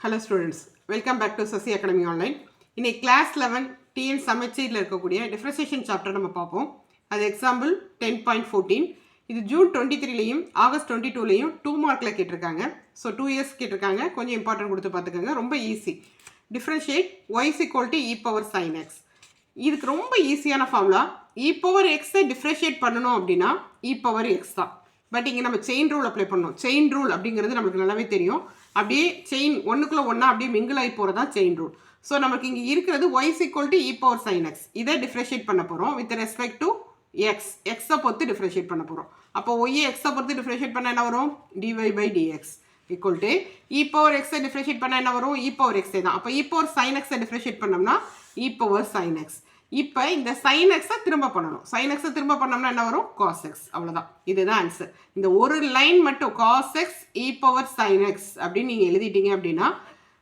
Hello students, welcome back to Sasi Academy Online. இன்னைக்கு class 11 TN சமச்சீரில் இருக்கக்கூடிய differentiation chapter நம்ம பார்ப்போம். அது example 10.14. இது ஜூன் 23லையும் ஆகஸ்ட் 22லையும் 2 மார்க்கில் கேட்டிருக்காங்க. ஸோ 2 இயர்ஸ் கேட்டிருக்காங்க. கொஞ்சம் இம்பார்ட்டன்ட் கொடுத்து பார்த்துக்கோங்க. ரொம்ப easy. Differentiate y is equal to e power sin x. இதுக்கு ரொம்ப ஈஸியான ஃபார்முலா e power x-ஐ டிஃப்ரென்ஷியேட் பண்ணணும் அப்படின்னா e power x தான். பட் இங்கே நம்ம செயின் ரூல் அப்ளை பண்ணணும். செயின் ரூல் அப்படிங்கிறது நமக்கு நல்லாவே தெரியும். அப்படியே செயின் ஒன்றுக்குள்ளே ஒன்றா அப்படியே மிங்கிள் ஆகி போகிறது தான் செயின் ரூல். ஸோ நமக்கு இங்கே இருக்கிறது y is equal to e power sin x. இதை டிஃப்ரென்ஷியேட் பண்ண போகிறோம் வித் ரெஸ்பெக்ட் டு எக்ஸ். எக்ஸை பொறுத்து டிஃப்ரென்ஷியேட் பண்ண போகிறோம். அப்போ ஒய்யை எக்ஸை பொறுத்து டிஃப்ரென்ஷியேட் பண்ண என்ன வரும்? dy by dx equal to e power x-ஐ டிஃப்ரென்ஷியேட் பண்ண என்ன வரும்? e power x தான். அப்போ e power sin x-ஐ டிஃப்ரென்ஷியேட் பண்ணோம்னா e power sin x. இப்போ இந்த sin x-ஐ திரும்ப பண்ணணும். sin x-ஐ திரும்ப பண்ணோம்னா என்ன வரும்? cos x. அவ்வளோதான். இதுதான் ஆன்சர். இந்த ஒரு லைன் மட்டும் cos x e power sin x அப்படின்னு நீங்கள் எழுதிட்டீங்க அப்படின்னா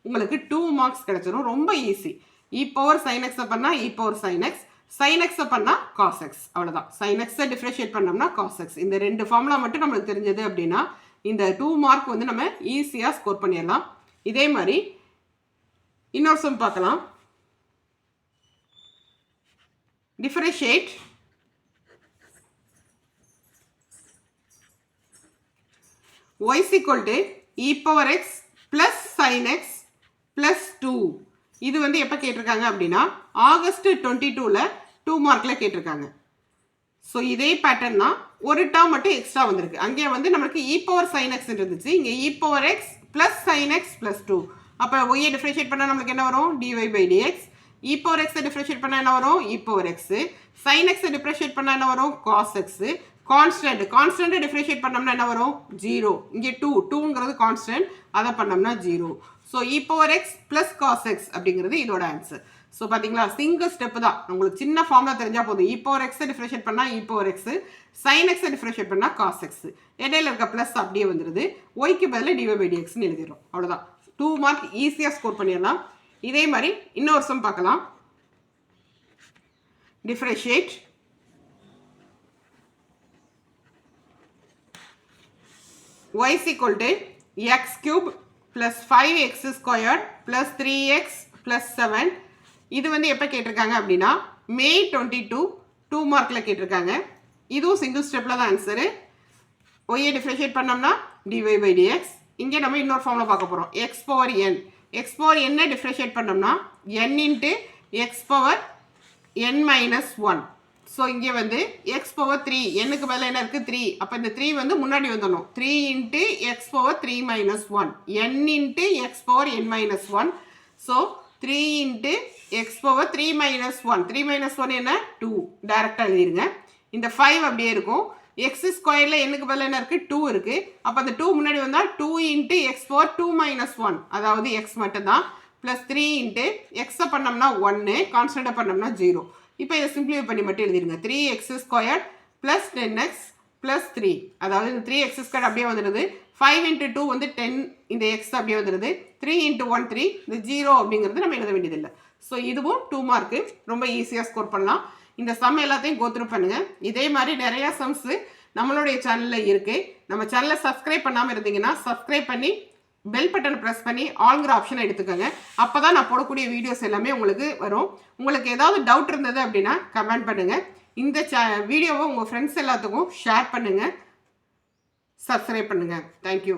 உங்களுக்கு 2 மார்க்ஸ் கிடைச்சிடும். ரொம்ப ஈஸி. e power sin x-ஐ பண்ணால் e power sin x, sin x-ஐ பண்ணால் cos x. அவ்வளோதான். sin x-ஐ டிஃப்ரென்ஷியேட் பண்ணோம்னா cos x. இந்த ரெண்டு ஃபார்முலா மட்டும் நம்மளுக்கு தெரிஞ்சது அப்படின்னா இந்த 2 மார்க் வந்து நம்ம ஈஸியாக ஸ்கோர் பண்ணிடலாம். இதே மாதிரி இன்னொரு சம் பார்க்கலாம். Differentiate y is equal to e power x plus sin x plus 2. இது வந்து எப்போ கேட்டிருக்காங்க அப்படின்னா ஆகஸ்ட் 22ல் 2 மார்க்கில் கேட்டிருக்காங்க. ஸோ இதே பேட்டர்ன் தான். ஒரு டேர்ம் மட்டும் எக்ஸ்ட்ரா வந்திருக்கு. அங்கே வந்து நம்மளுக்கு e power sin x இருந்துச்சு. இங்கே e power x plus sin x plus 2. அப்போ y-ஐ டிஃப்ரென்ஷியேட் பண்ணால் நம்மளுக்கு என்ன வரும்? dy by dx. e power x-ஐ டிஃப்ரென்ஷியேட் பண்ணால் என்ன வரும்? e power x. sin x-ஐ டிஃப்ரென்ஷியேட் பண்ணால் என்ன வரும்? cos x. கான்ஸ்டன்ட்டை டிஃப்ரென்ஷியேட் பண்ணோம்னா என்ன வரும்? 0. இங்கே 2ங்கிறது கான்ஸ்டன்ட், அதை பண்ணோம்னா 0. So e power x plus cos x அப்படிங்கிறது இதோட ஆன்சர். ஸோ பார்த்தீங்களா, சிங்கிள் ஸ்டெப்பு தான். உங்களுக்கு சின்ன ஃபார்முலா தெரிஞ்சால் போதும். e power x-ஐ டிஃப்ரென்ஷியேட் பண்ணால் e power x, sin x-ஐ டிஃப்ரென்ஷியேட் பண்ணால் cos x. இடையில இருக்க ப்ளஸ் அப்படியே வந்துடுது. y-க்கு பதில் dy by dxன்னு எழுதிடும். அவ்வளோதான். 2 மார்க் ஈஸியாக ஸ்கோர் பண்ணிடலாம். இதே மாதிரி இன்னொரு சம் பார்க்கலாம். Differentiate y is equal to x cube plus 5x squared plus 3x plus 7. இது வந்து எப்போ கேட்டிருக்காங்க அப்படின்னா மே 22 2 மார்க்கில் கேட்டிருக்காங்க. இதுவும் சிங்கிள் ஸ்டெப்பில் தான் ஆன்சரு. ஒய்யை டிஃப்ரென்ஷியேட் பண்ணோம்னா dy by dx. இங்கே நம்ம இன்னொரு ஃபார்மில் பார்க்க போகிறோம். x power n. x power n differentiate பண்ணோம்னா n into x power n minus 1. So இங்கே வந்து x power 3, n-க்கு பதில் என்ன இருக்குது? 3. அப்போ இந்த 3 வந்து முன்னாடி வந்துடணும். 3 into x power 3 minus 1. n into x power n minus 1. So 3 into x power 3 minus 1. 3 minus 1 என்ன? 2. டைரெக்டாக எழுதிருங்க. இந்த 5 அப்படியே இருக்கும். x ஸ்கொயரில் n-க்கு பதில் என்ன இருக்குது? 2 இருக்குது. அப்போ அந்த 2 முன்னாடி வந்தால் 2 into x power 2 minus 1, அதாவது x மட்டும்தான். ப்ளஸ் 3 into x-ஐ பண்ணோம்னா 1, கான்ஸ்டண்ட்டை பண்ணோம்னா 0. இப்போ இதை சிம்பிளிஃபை பண்ணி மட்டும் எழுதிருங்க. 3x squared plus 10x plus 3, அதாவது இந்த 3x ஸ்கொயர்ட் அப்படியே வந்துடுது. 5 into 2 வந்து 10, இந்த x அப்படியே வந்துடுது. 3 into 1 3, இந்த 0 அப்படிங்கிறது நம்ம எழுத வேண்டியதில்லை. ஸோ இதுவும் 2 மார்க்கு. ரொம்ப ஈஸியாக ஸ்கோர் பண்ணலாம். இந்த சம் எல்லாத்தையும் கோத்ரூ பண்ணுங்கள். இதே மாதிரி நிறையா சம்ஸு நம்மளுடைய சேனலில் இருக்குது. நம்ம சேனலை சப்ஸ்கிரைப் பண்ணாமல் இருந்தீங்கன்னா சப்ஸ்கிரைப் பண்ணி பெல் பட்டன் ப்ரெஸ் பண்ணி ஆல்ங்கிற ஆப்ஷனை எடுத்துக்கோங்க. அப்போ தான் நான் போடக்கூடிய வீடியோஸ் எல்லாமே உங்களுக்கு வரும். உங்களுக்கு ஏதாவது டவுட் இருந்தது அப்படின்னா கமெண்ட் பண்ணுங்கள். இந்த வீடியோவை உங்கள் ஃப்ரெண்ட்ஸ் எல்லாத்துக்கும் ஷேர் பண்ணுங்கள். சப்ஸ்கிரைப் பண்ணுங்கள். தேங்க்யூ.